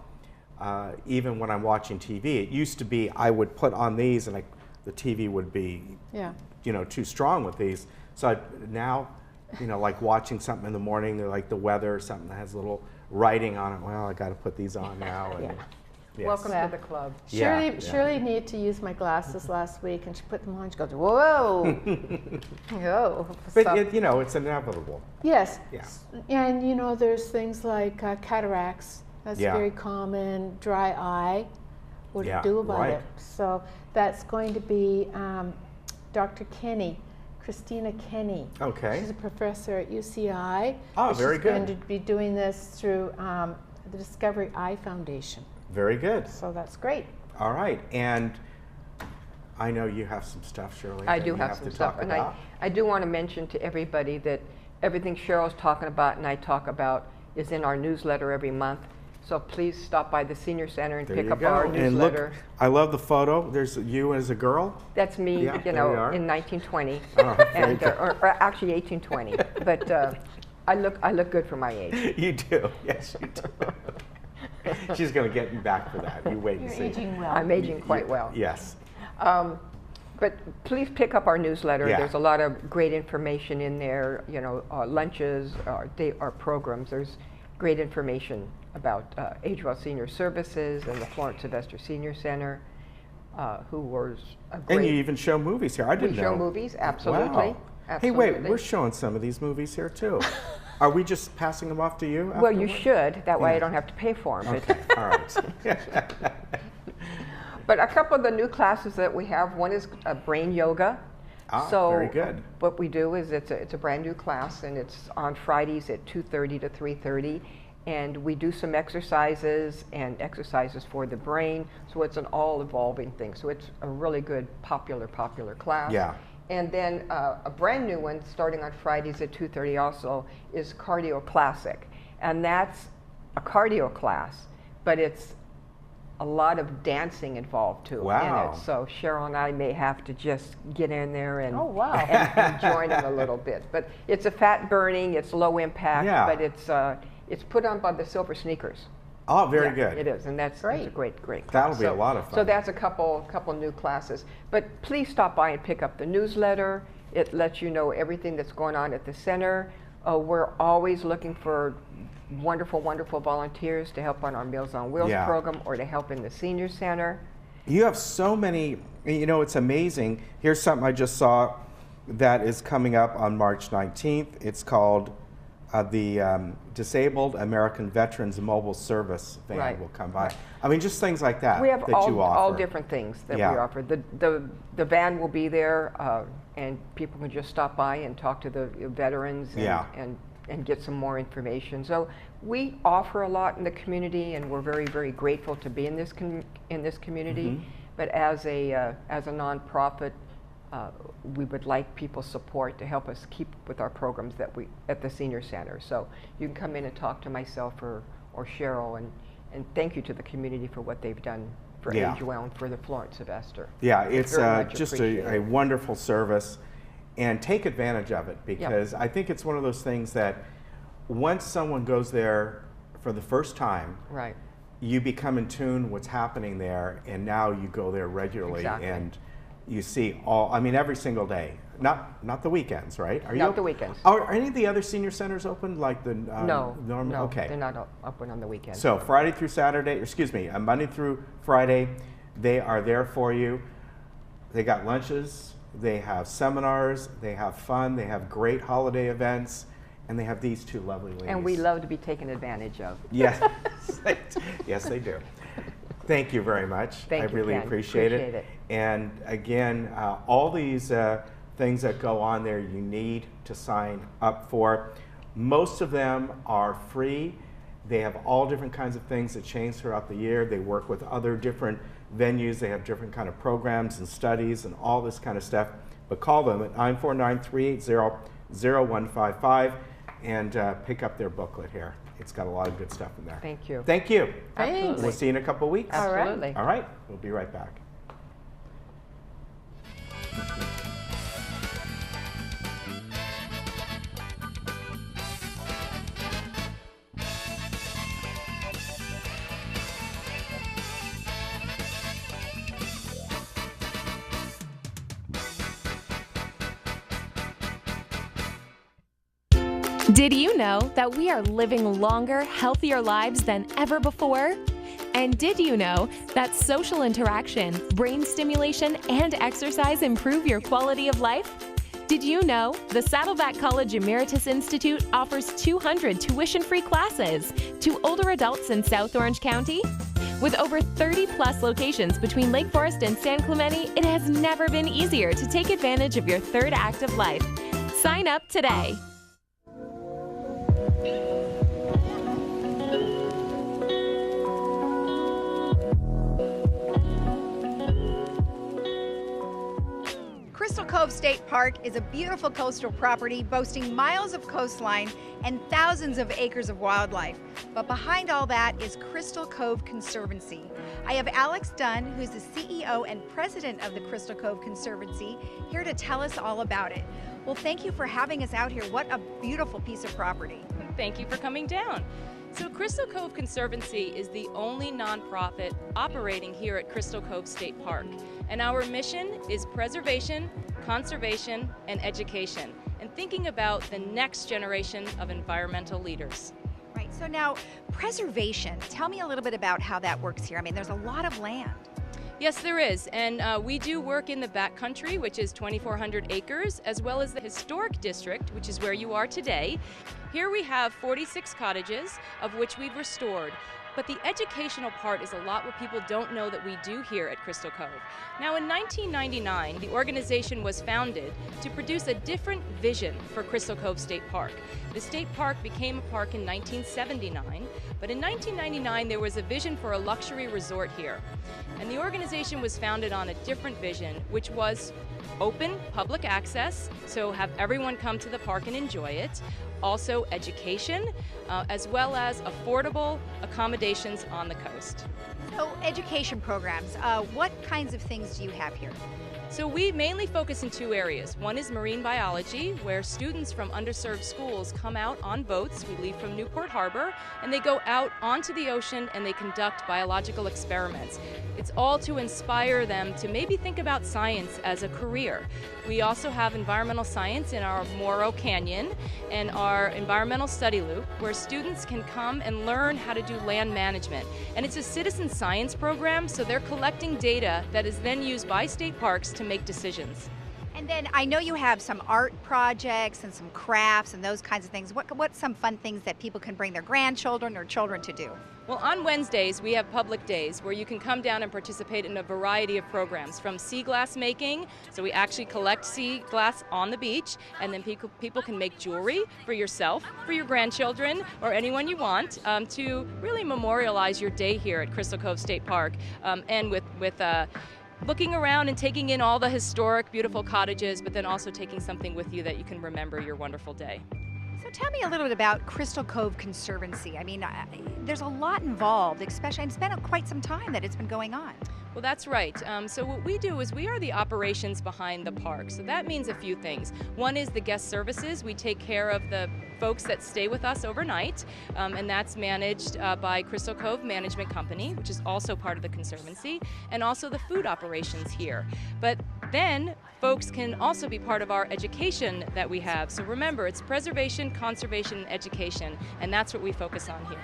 S1: even when I'm watching TV, it used to be I would put on these and the TV would be too strong with these. So now, like watching something in the morning, like the weather or something that has a little writing on it, well, I got to put these on now. And, yes.
S20: Welcome to the club.
S19: Shirley needed to use my glasses last week, and she put them on. She goes, "Whoa, whoa!"
S1: But it's inevitable.
S19: Yes.
S1: Yeah.
S19: And there's things like cataracts. That's very common. Dry eye. What do you do about it? So that's going to be Dr. Kenny, Christina Kenny.
S1: Okay.
S19: She's a professor at UCI.
S1: Oh, very good.
S19: She's going to be doing this through the Discovery Eye Foundation.
S1: Very good.
S19: So that's great.
S1: All right, and I know you have some stuff, Shirley.
S20: I
S1: that
S20: do
S1: you
S20: have some
S1: to
S20: stuff,
S1: talk
S20: and
S1: about.
S20: I do want to mention to everybody that everything Cheryl's talking about and I talk about is in our newsletter every month. So please stop by the Senior Center and
S1: There
S20: pick
S1: you
S20: up
S1: go.
S20: our
S1: And
S20: newsletter.
S1: look, I love the photo. There's you as a girl.
S20: That's me,
S1: Yeah, there we are.
S20: in 1920,
S1: Oh, very
S20: and
S1: good.
S20: or actually 1820. But I look good for my age.
S1: You do. Yes, you do. She's going to get you back for that. You wait and see.
S19: You're aging well.
S20: I'm aging quite well.
S1: Yes.
S20: But please pick up our newsletter.
S1: Yeah.
S20: There's a lot of great information in there. Lunches, our programs. There's great information about Age Well Senior Services and the Florence Sylvester Senior Center, who was a great.
S1: And you even show movies here. I didn't know.
S20: We show movies, absolutely.
S1: Wow.
S20: Absolutely.
S1: Hey, wait, we're showing some of these movies here too. Are we just passing them off to you?
S20: Well, you
S1: afterward?
S20: should. That way
S1: Yeah.
S20: I don't have to pay for them.
S1: Okay, all right.
S20: But a couple of the new classes that we have, one is brain yoga. So
S1: very good.
S20: What we do is it's a brand new class, and it's on Fridays at 2:30 to 3:30. And we do some exercises and exercises for the brain. So it's an all evolving thing. So it's a really good popular class.
S1: Yeah.
S20: And then a brand new one starting on Fridays at 2:30 also is Cardio Classic. And that's a cardio class, but it's a lot of dancing involved too in it. So Cheryl and I may have to just get in there and, and join them a little bit. But it's a fat burning, it's low impact, but it's put on by the Silver Sneakers.
S1: Oh, very good.
S20: It is, and that's a great class.
S1: That'll be a lot of fun.
S20: So that's a couple new classes. But please stop by and pick up the newsletter. It lets you know everything that's going on at the center. We're always looking for wonderful volunteers to help on our Meals on Wheels program or to help in the senior center.
S1: You have so many, you know, it's amazing. Here's something I just saw that is coming up on March 19th. It's called the Disabled American Veterans Mobile Service van will come by. I mean, just things like that.
S20: We have
S1: that you offer.
S20: all different things that we offer. The van will be there, and people can just stop by and talk to the veterans and get some more information. So we offer a lot in the community, and we're very grateful to be in this community. But as a nonprofit, we would like people's support to help us keep with our programs that we at the senior center. So you can come in and talk to myself or Cheryl, and thank you to the community for what they've done for Agewell and for the Florence Sylvester.
S1: Yeah, it's just a wonderful service, and take advantage of it, because I think it's one of those things that once someone goes there for the first time, you become in tune what's happening there, and now you go there regularly and you see every single day. Not the weekends, right?
S20: Not the weekends.
S1: Are any of the other senior centers open, like the
S20: no,
S1: Okay,
S20: they're not open on the weekends.
S1: So Friday through Saturday, Monday through Friday, they are there for you. They got lunches, they have seminars, they have fun, they have great holiday events, and they have these two lovely ladies.
S20: And we love to be taken advantage of.
S1: Yes, yes, they do. Thank you very much.
S20: Thank you,
S1: really
S20: Ken.
S1: appreciate it. And again, all these things that go on there, you need to sign up for. Most of them are free. They have all different kinds of things that change throughout the year. They work with other different venues. They have different kind of programs and studies and all this kind of stuff. But call them at 949-380-0155 and pick up their booklet here. It's got a lot of good stuff in there.
S20: Thank you.
S1: Thank you.
S20: Absolutely.
S1: We'll see you in a couple of weeks.
S20: Absolutely.
S1: All right. We'll be right back.
S21: Did you know that we are living longer, healthier lives than ever before? And did you know that social interaction, brain stimulation, and exercise improve your quality of life? Did you know the Saddleback College Emeritus Institute offers 200 tuition-free classes to older adults in South Orange County? With over 30-plus locations between Lake Forest and San Clemente, it has never been easier to take advantage of your third act of life. Sign up today.
S2: Crystal Cove State Park is a beautiful coastal property boasting miles of coastline and thousands of acres of wildlife. But behind all that is Crystal Cove Conservancy. I have Alex Dunn, who's the CEO and president of the Crystal Cove Conservancy, here to tell us all about it. Well, thank you for having us out here. What a beautiful piece of property.
S22: Thank you for coming down. So Crystal Cove Conservancy is the only nonprofit operating here at Crystal Cove State Park. And our mission is preservation, conservation, and education, and thinking about the next generation of environmental leaders.
S2: Right, so now preservation, tell me a little bit about how that works here. I mean, there's a lot of land.
S22: Yes, there is, and we do work in the backcountry, which is 2,400 acres, as well as the historic district, which is where you are today. Here we have 46 cottages, of which we've restored. But the educational part is a lot what people don't know that we do here at Crystal Cove. Now, in 1999, the organization was founded to produce a different vision for Crystal Cove State Park. The state park became a park in 1979, but in 1999 there was a vision for a luxury resort here. And the organization was founded on a different vision, which was open public access, so have everyone come to the park and enjoy it. Also education, as well as affordable accommodations on the coast.
S2: So education programs, what kinds of things do you have here?
S22: So we mainly focus in two areas. One is marine biology, where students from underserved schools come out on boats. We leave from Newport Harbor, and they go out onto the ocean and they conduct biological experiments. It's all to inspire them to maybe think about science as a career. We also have environmental science in our Morro Canyon and our environmental study loop, where students can come and learn how to do land management. And it's a citizen science program, so they're collecting data that is then used by state parks to make decisions.
S2: And then I know you have some art projects and some crafts and those kinds of things. What's some fun things that people can bring their grandchildren or children to do?
S22: Well, on Wednesdays, we have public days where you can come down and participate in a variety of programs, from sea glass making, so we actually collect sea glass on the beach, and then people can make jewelry for yourself, for your grandchildren, or anyone you want, to really memorialize your day here at Crystal Cove State Park, and with looking around and taking in all the historic, beautiful cottages, but then also taking something with you that you can remember your wonderful day.
S2: So tell me a little bit about Crystal Cove Conservancy. I mean, there's a lot involved, especially, and it's been quite some time that it's been going on.
S22: Well, that's right. So what we do is we are the operations behind the park. So that means a few things. One is the guest services. We take care of the folks that stay with us overnight, and that's managed by Crystal Cove Management Company, which is also part of the Conservancy, and also the food operations here. But then folks can also be part of our education that we have. So remember, it's preservation, conservation, and education, and that's what we focus on here.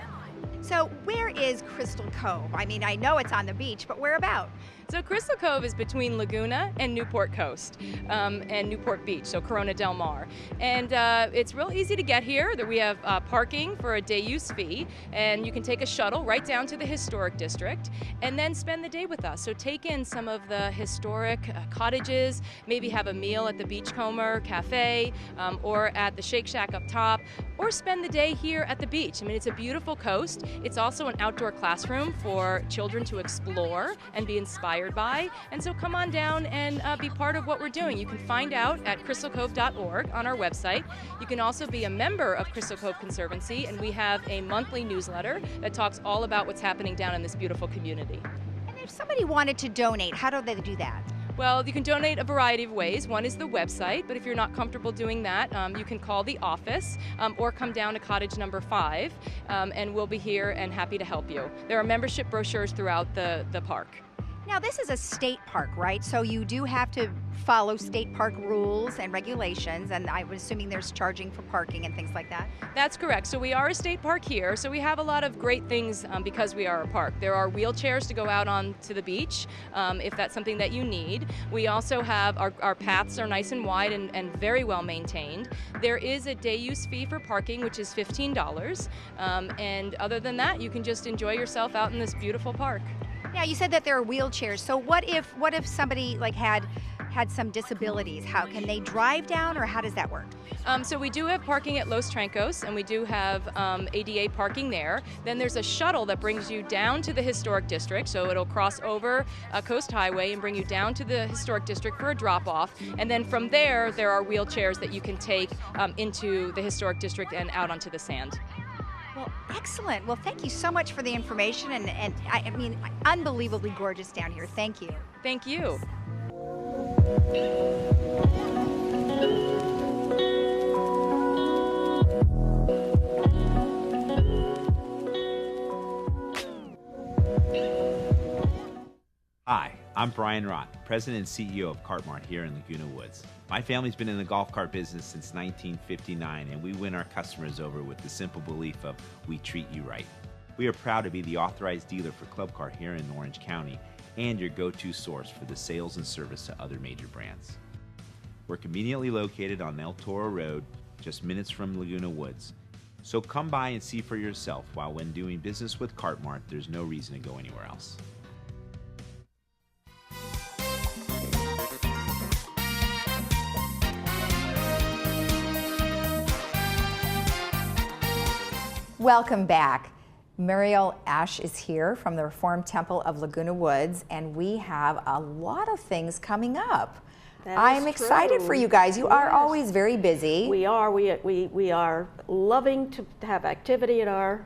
S2: So where is Crystal Cove? I mean, I know it's on the beach, but where about?
S22: So Crystal Cove is between Laguna and Newport Coast, and Newport Beach, so Corona del Mar. And it's real easy to get here. That we have parking for a day use fee, and you can take a shuttle right down to the historic district and then spend the day with us. So take in some of the historic cottages, maybe have a meal at the Beachcomber Cafe or at the Shake Shack up top, or spend the day here at the beach. I mean, it's a beautiful coast. It's also an outdoor classroom for children to explore and be inspired by, and so come on down and be part of what we're doing. You can find out at crystalcove.org on our website. You can also be a member of Crystal Cove Conservancy, and we have a monthly newsletter that talks all about what's happening down in this beautiful community.
S2: And if somebody wanted to donate, how do they do that?
S22: Well, you can donate a variety of ways. One is the website, but if you're not comfortable doing that, you can call the office or come down to cottage number 5, and we'll be here and happy to help you. There are membership brochures throughout the park.
S2: Now, this is a state park, right? So you do have to follow state park rules and regulations, and I'm assuming there's charging for parking and things like that?
S22: That's correct. So we are a state park here, so we have a lot of great things because we are a park. There are wheelchairs to go out on to the beach if that's something that you need. We also have, our paths are nice and wide and very well maintained. There is a day use fee for parking, which is $15, and other than that, you can just enjoy yourself out in this beautiful park.
S2: Now, you said that there are wheelchairs. So what if somebody like had some disabilities? How can they drive down, or how does that work?
S22: So we do have parking at Los Trancos, and we do have ADA parking there. Then there's a shuttle that brings you down to the historic district, so it'll cross over Coast Highway and bring you down to the historic district for a drop-off. And then from there are wheelchairs that you can take into the historic district and out onto the sand.
S2: Well, excellent. Well, thank you so much for the information, and I mean, unbelievably gorgeous down here. Thank you.
S22: Thank you.
S3: Hi, I'm Brian Rott, President and CEO of Cartmart here in Laguna Woods. My family's been in the golf cart business since 1959, and we win our customers over with the simple belief of we treat you right. We are proud to be the authorized dealer for Club Car here in Orange County and your go-to source for the sales and service to other major brands. We're conveniently located on El Toro Road, just minutes from Laguna Woods, So come by and see for yourself, while when doing business with Cartmart, there's no reason to go anywhere else.
S2: Welcome back. Muriel Ash is here from the Reformed Temple of Laguna Woods, and we have a lot of things coming up. I'm excited for you guys. You are always very busy.
S4: We are. We are loving to have activity at our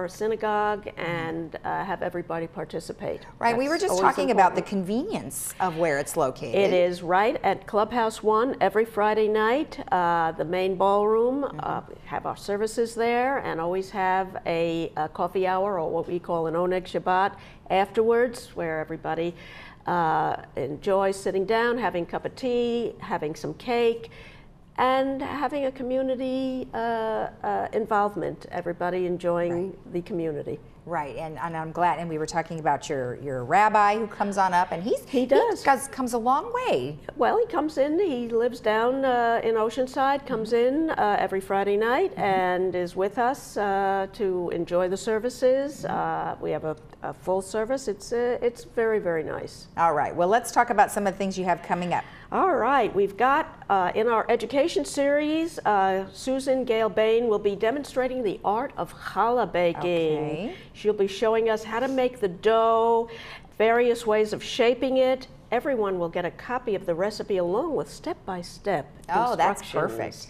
S4: synagogue and have everybody participate.
S2: Right. We were just talking about the convenience of where it's located.
S4: It is right at Clubhouse 1 every Friday night. The main ballroom. We have our services there, and always have a coffee hour, or what we call an Oneg Shabbat, afterwards, where everybody enjoys sitting down, having a cup of tea, having some cake, and having a community involvement, everybody enjoying the community.
S2: Right, and I'm glad, and we were talking about your rabbi who comes on up, and he comes a long way.
S4: Well, he comes in, he lives down in Oceanside, comes in every Friday night and is with us to enjoy the services. We have a full service. It's very, very nice.
S2: All right, well, let's talk about some of the things you have coming up.
S4: All right, we've got in our education series, Susan Gale Bain will be demonstrating the art of challah baking.
S2: Okay.
S4: She'll be showing us how to make the dough, various ways of shaping it. Everyone will get a copy of the recipe along with step-by-step instructions.
S2: Oh, that's perfect.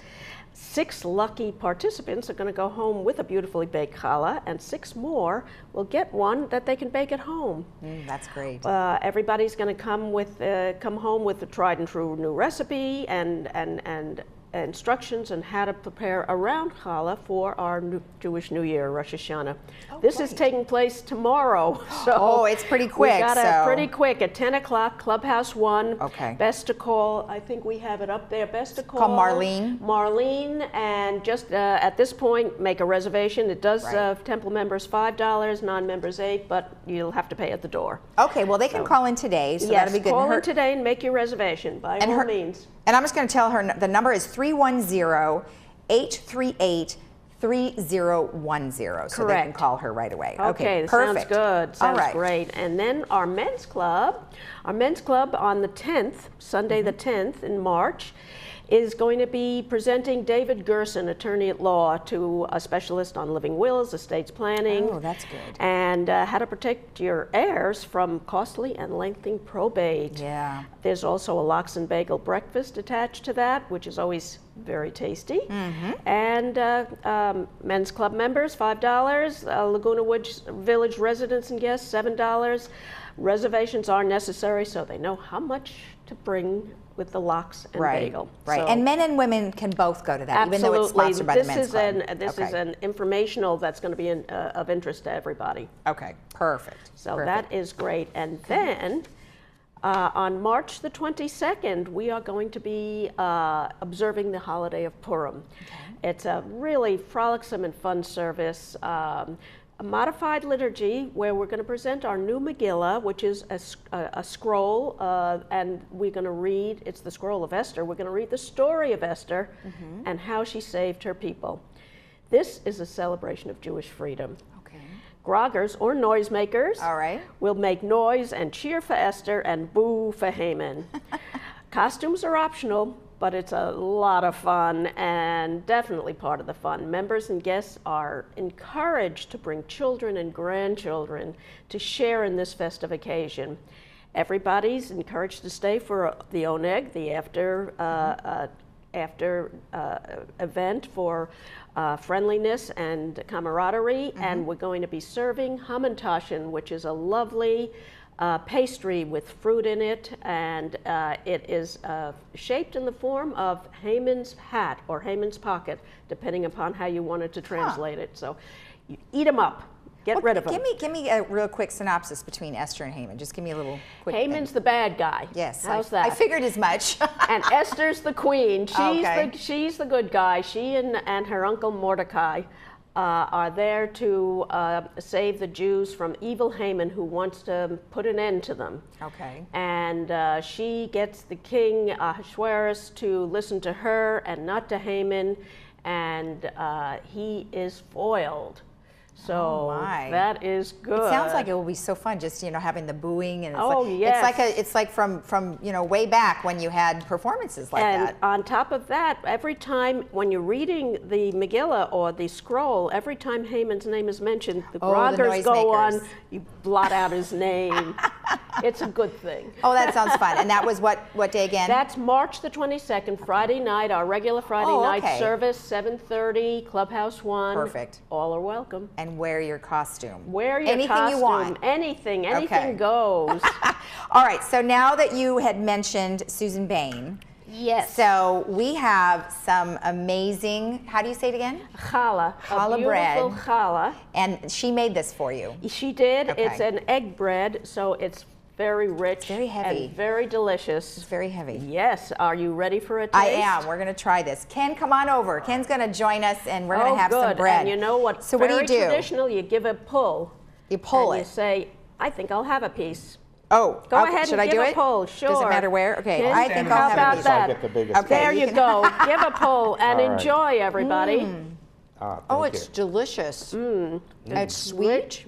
S4: 6 lucky participants are going to go home with a beautifully baked challah, and 6 more will get one that they can bake at home.
S2: That's great.
S4: Everybody's going to come home with a tried and true new recipe and instructions on how to prepare a round challah for our Jewish New Year, Rosh Hashanah. This is taking place tomorrow. So
S2: it's pretty quick.
S4: We got it pretty quick at 10 o'clock, Clubhouse 1.
S2: Okay.
S4: Best to call, I think we have it up there. Best to call.
S2: Call Marlene.
S4: Marlene, and just at this point, make a reservation. It does Temple members $5, non-members $8, but you'll have to pay at the door.
S2: Okay, well, they can call in today, so that'll be good.
S4: Call in today and make your reservation, by all means.
S2: And I'm just going to tell her the number is 310-838-3010. So they can call her right away.
S4: Okay,
S2: perfect.
S4: Sounds good. Sounds
S2: All
S4: great. And then our men's club on the 10th, Sunday the 10th in March, is going to be presenting David Gerson, attorney at law, to a specialist on living wills, estates planning.
S2: Oh, that's good.
S4: And how to protect your heirs from costly and lengthy probate.
S2: Yeah.
S4: There's also a lox and bagel breakfast attached to that, which is always very tasty. And men's club members, $5. Laguna Woods Village residents and guests, $7. Reservations are necessary so they know how much to bring with the lox and bagel.
S2: Right,
S4: So,
S2: and men and women can both go to that,
S4: absolutely.
S2: even though it's sponsored by the men's club.
S4: This is an informational that's going to be of interest to everybody.
S2: Okay, perfect.
S4: So that is great. And then on March the 22nd, we are going to be observing the holiday of Purim. It's a really frolicsome and fun service. A modified liturgy where we're going to present our new Megillah, which is a scroll, and we're going to read, it's the scroll of Esther, we're going to read the story of Esther and how she saved her people. This is a celebration of Jewish freedom. Groggers, or noisemakers, will make noise and cheer for Esther and boo for Haman. Costumes are optional, but it's a lot of fun and definitely part of the fun. Members and guests are encouraged to bring children and grandchildren to share in this festive occasion. Everybody's encouraged to stay for the Oneg, the after event for friendliness and camaraderie, and we're going to be serving hamantashen, which is a lovely pastry with fruit in it, and it is shaped in the form of Haman's hat or Haman's pocket, depending upon how you wanted to translate it. So you eat them up. Get rid of them.
S2: Give me a real quick synopsis between Esther and Haman. Just give me a little quick
S4: Haman's
S2: thing.
S4: the bad guy.
S2: Yes.
S4: How's that?
S2: I figured as much.
S4: And Esther's the queen. She's the good guy. She and her uncle Mordecai are there to save the Jews from evil Haman, who wants to put an end to them.
S2: Okay.
S4: And she gets the king Ahasuerus to listen to her and not to Haman. and he is foiled. So
S2: Oh, my.
S4: that is good.
S2: It sounds like it will be so fun, just having the booing and
S4: yes.
S2: it's like from way back when you had performances like
S4: and
S2: that.
S4: on top of that, every time when you're reading the Megillah or the scroll, every time Haman's name is mentioned, the groggers go on. You blot out his name. It's a good thing.
S2: Oh, that sounds fun. And that was what day again?
S4: That's March the 22nd, Friday night. Our regular Friday night service, 7:30, Clubhouse 1.
S2: Perfect.
S4: All are welcome.
S2: And wear your costume.
S4: Wear your
S2: anything
S4: costume.
S2: you want.
S4: Anything
S2: Okay.
S4: goes.
S2: All right, so now that you had mentioned Susan Bain,
S4: yes.
S2: So we have some amazing, how do you say it again?
S4: Challah.
S2: Challah bread.
S4: Beautiful challah.
S2: And she made this for you.
S4: She did.
S2: Okay.
S4: It's an egg bread, so it's very rich.
S2: Very heavy.
S4: And very delicious.
S2: It's very heavy.
S4: Yes. Are you ready for a taste?
S2: I am. We're going to try this. Ken, come on over. Ken's going to join us, and we're going to have
S4: good.
S2: some bread.
S4: And you know what?
S2: So what do you do?
S4: Traditional, you give a pull.
S2: You pull
S4: and
S2: it.
S4: You say, I think I'll have a piece.
S2: Oh,
S4: Go ahead
S2: should
S4: and
S2: I
S4: give
S2: do
S4: a
S2: it?
S4: pull. Sure.
S2: Does it matter where? Okay,
S4: Ken,
S2: I think
S4: how
S2: I'll have
S4: about
S2: a piece.
S4: that?
S1: I get the biggest
S2: Okay,
S4: There you go. Give a pull and
S1: All right.
S4: enjoy, everybody.
S2: Oh, it's delicious. It's sweet.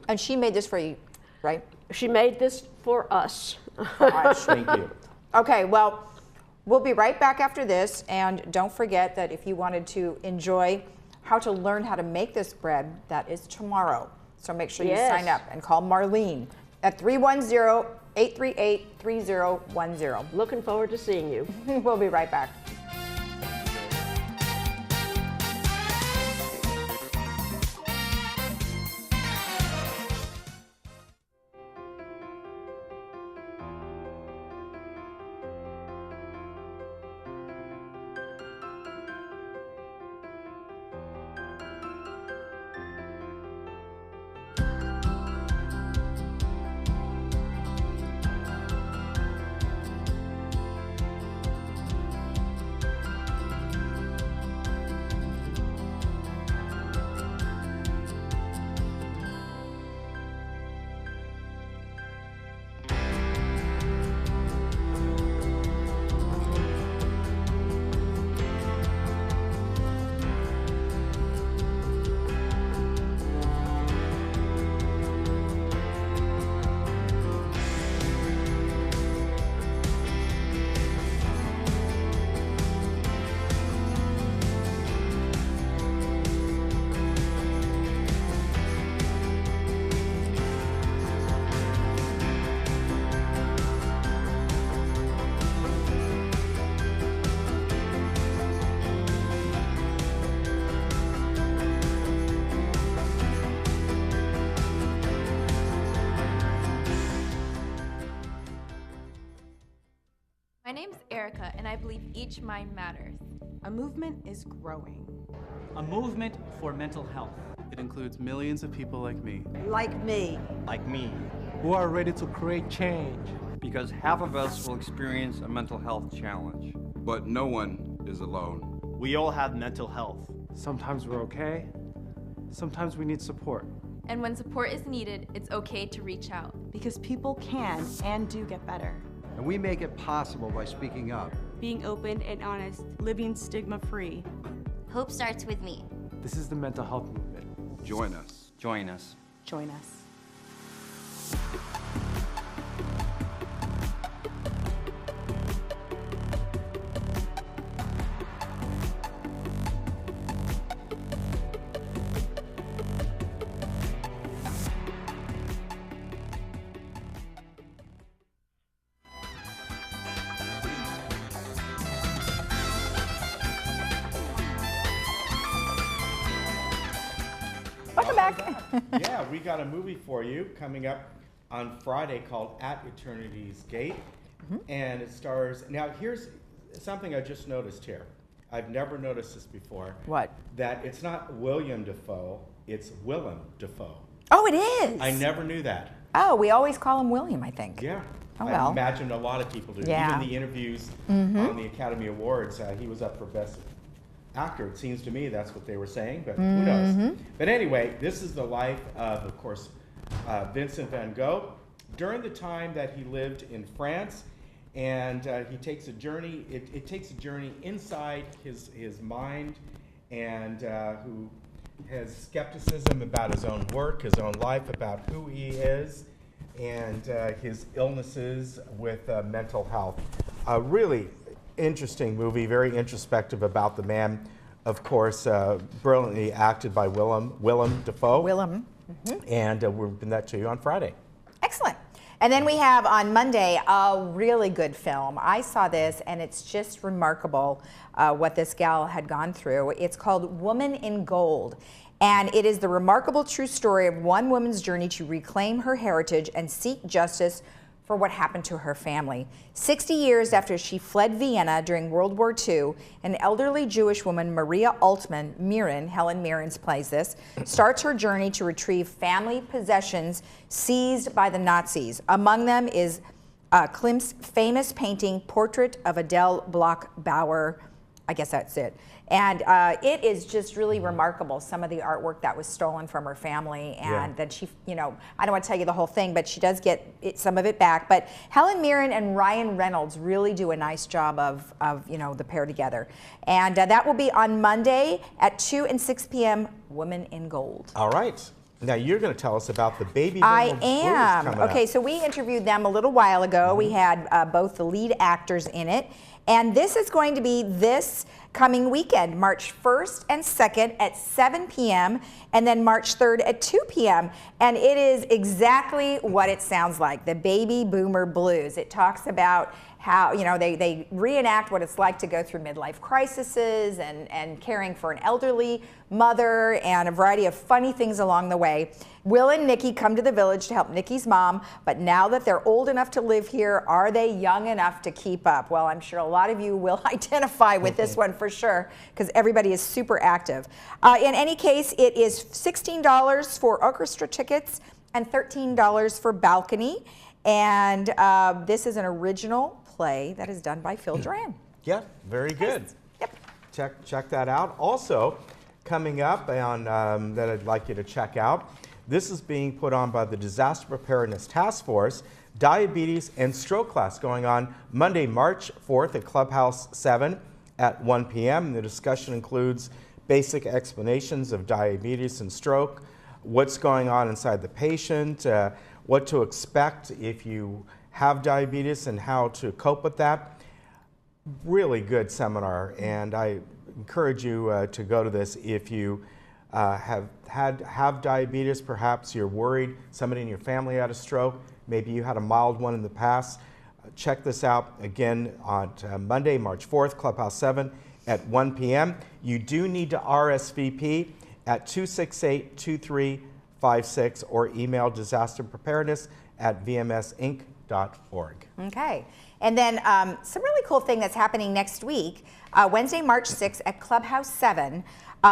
S2: And she made this for you, right?
S4: She made this for us.
S1: Thank you.
S2: Okay, well, we'll be right back after this, and don't forget that if you wanted to enjoy how to learn how to make this bread, that is tomorrow. So make sure you sign up and call Marlene at 310-838-3010.
S4: Looking forward to seeing you.
S2: We'll be right back.
S5: My name's Erica, and I believe each mind matters.
S6: A movement is growing.
S23: A movement for mental health. It includes millions of people like me.
S7: Like me.
S23: Like me.
S24: Who are ready to create change. Because half of us will experience a mental health challenge.
S25: But no one is alone.
S23: We all have mental health.
S24: Sometimes we're okay. Sometimes we need support.
S5: And when support is needed, it's okay to reach out.
S6: Because people can and do get better.
S24: And we make it possible by speaking up.
S6: Being open and honest, living stigma-free.
S26: Hope starts with me.
S24: This is the mental health movement.
S25: Join us.
S24: Join us.
S6: Join us.
S2: Welcome back.
S1: Yeah, we got a movie for you coming up on Friday called At Eternity's Gate. And it stars, now here's something I just noticed here. I've never noticed this before.
S2: What?
S1: That it's not William Dafoe, it's Willem Dafoe.
S2: Oh, it is.
S1: I never knew that.
S2: Oh, we always call him William, I think.
S1: Yeah.
S2: Oh, well.
S1: I imagine a lot of people do.
S2: Yeah.
S1: Even the interviews on the Academy Awards, he was up for Best Actor. It seems to me that's what they were saying, but who knows? But anyway, this is the life of course, Vincent van Gogh during the time that he lived in France, and he takes a journey. It takes a journey inside his mind and who has skepticism about his own work, his own life, about who he is, and his illnesses with mental health. A really interesting movie, very introspective about the man, of course, brilliantly acted by Willem Dafoe. And we'll bring that to you on Friday.
S2: Excellent. And then we have on Monday a really good film. I saw this and it's just remarkable what this gal had gone through. It's called Woman in Gold. And it is the remarkable true story of one woman's journey to reclaim her heritage and seek justice for what happened to her family. 60 years after she fled Vienna during World War II, an elderly Jewish woman, Maria Altman, Helen Mirren plays this, starts her journey to retrieve family possessions seized by the Nazis. Among them is Klimt's famous painting, Portrait of Adele Bloch-Bauer. I guess that's it. And it is just really remarkable, some of the artwork that was stolen from her family. And then she, I don't want to tell you the whole thing, but she does get some of it back. But Helen Mirren and Ryan Reynolds really do a nice job of the pair together. And that will be on Monday at 2 and 6 p.m., Woman in Gold.
S1: All right. Now you're going to tell us about the Baby Boomer
S2: I
S1: Blues
S2: am.
S1: coming
S2: Okay,
S1: up.
S2: so we interviewed them a little while ago. We had both the lead actors in it. And this is going to be this coming weekend, March 1st and 2nd at 7 p.m. and then March 3rd at 2 p.m. And it is exactly what it sounds like, the Baby Boomer Blues. It talks about how, they reenact what it's like to go through midlife crises and caring for an elderly mother and a variety of funny things along the way. Will and Nikki come to the village to help Nikki's mom, but now that they're old enough to live here, are they young enough to keep up? Well, I'm sure a lot of you will identify with this one for sure, because everybody is super active. In any case, it is $16 for orchestra tickets and $13 for balcony. And this is an original play that is done by Phil Duran.
S1: Yeah, very good. Check that out. Also, coming up on that I'd like you to check out, this is being put on by the Disaster Preparedness Task Force, Diabetes and Stroke class going on Monday, March 4th at Clubhouse 7 at 1 p.m. The discussion includes basic explanations of diabetes and stroke, what's going on inside the patient, what to expect if you have diabetes and how to cope with that. Really good seminar, and I encourage you to go to this if you have diabetes. Perhaps you're worried somebody in your family had a stroke, maybe you had a mild one in the past. Check this out again on Monday, March 4th, Clubhouse 7 at 1 p.m. You do need to RSVP at 268-2356 or email disasterpreparedness@vmsinc.org.
S2: Okay. And then some really cool thing that's happening next week, Wednesday, March 6th at Clubhouse 7.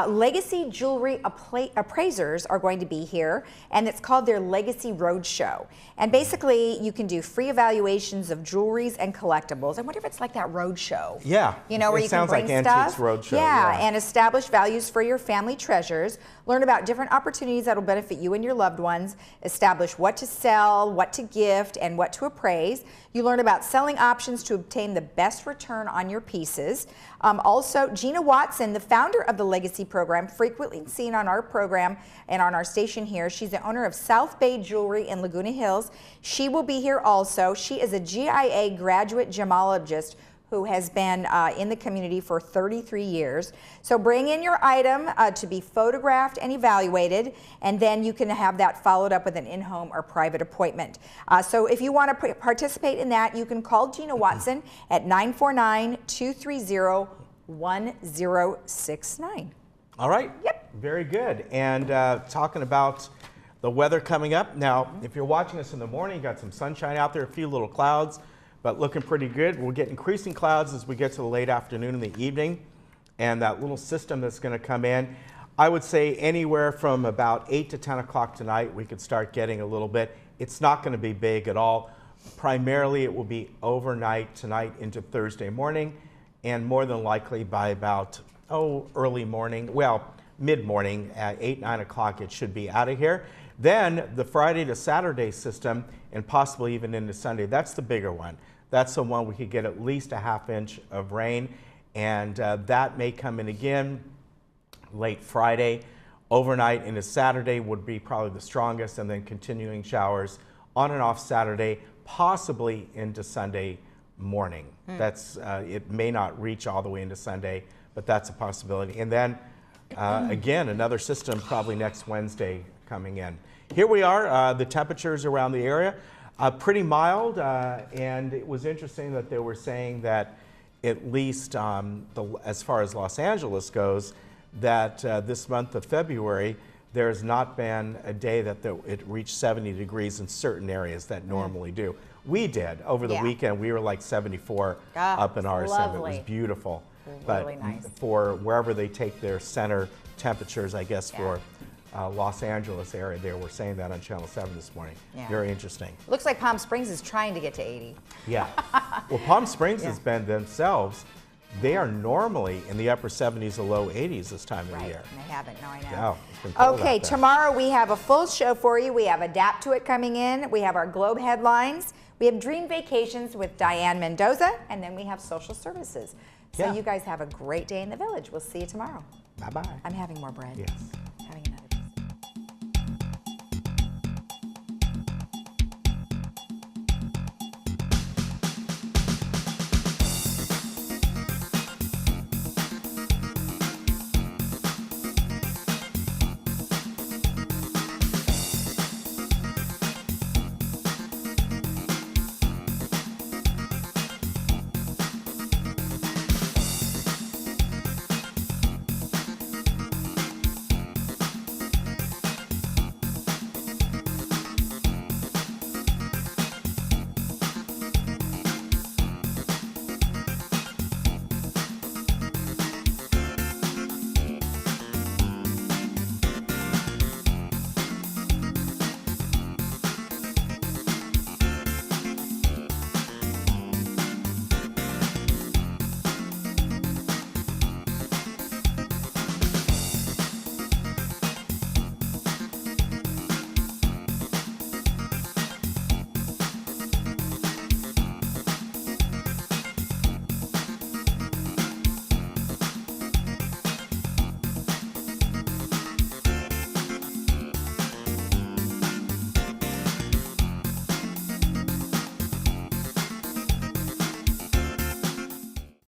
S2: Legacy Jewelry Appraisers are going to be here, and it's called their Legacy Roadshow. And basically, you can do free evaluations of jewelries and collectibles. I wonder if it's like that roadshow.
S1: Yeah,
S2: where you can bring
S1: like
S2: stuff.
S1: Antiques Roadshow.
S2: Yeah, and establish values for your family treasures. Learn about different opportunities that will benefit you and your loved ones. Establish what to sell, what to gift, and what to appraise. You learn about selling options to obtain the best return on your pieces. Also, Gina Watson, the founder of the Legacy program, frequently seen on our program and on our station here. She's the owner of South Bay Jewelry in Laguna Hills. She will be here also. She is a GIA graduate gemologist who has been in the community for 33 years. So bring in your item to be photographed and evaluated, and then you can have that followed up with an in-home or private appointment. So if you want to participate in that, you can call Gina Watson at 949-230-1069.
S1: All right. Yep. Very good. And talking about the weather coming up. Now, if you're watching us in the morning, you got some sunshine out there, a few little clouds, but looking pretty good. We'll get increasing clouds as we get to the late afternoon and the evening, and that little system that's going to come in. I would say anywhere from about 8 to 10 o'clock tonight, we could start getting a little bit. It's not going to be big at all. Primarily, it will be overnight tonight into Thursday morning, and more than likely by about, early morning, mid-morning at 8, 9 o'clock, it should be out of here. Then the Friday to Saturday system, and possibly even into Sunday, that's the bigger one. That's the one we could get at least a half inch of rain, and that may come in again late Friday. Overnight into Saturday would be probably the strongest, and then continuing showers on and off Saturday, possibly into Sunday morning. That's it may not reach all the way into Sunday, but that's a possibility. And then again, another system probably next Wednesday coming in. Here we are, the temperatures around the area, pretty mild, and it was interesting that they were saying that at least as far as Los Angeles goes, that this month of February, there has not been a day that it reached 70 degrees in certain areas that normally do. We did over the weekend. We were like 74 up in ours, and it was beautiful.
S2: Really nice.
S1: For wherever they take their center temperatures, I guess for Los Angeles area, they were saying that on Channel 7 this morning. Very interesting.
S2: Looks like Palm Springs is trying to get to 80.
S1: Yeah. Well, Palm Springs has been themselves. They are normally in the upper 70s to low 80s this time of the year.
S2: And they haven't, no, I know.
S1: Yeah, it's been cold
S2: Okay,
S1: out there.
S2: tomorrow we have a full show for you. We have Adapt to It coming in. We have our Globe headlines. We have Dream Vacations with Diane Mendoza, and then we have social services. So you guys have a great day in the village. We'll see you tomorrow.
S1: Bye-bye.
S2: I'm having more bread.
S1: Yes.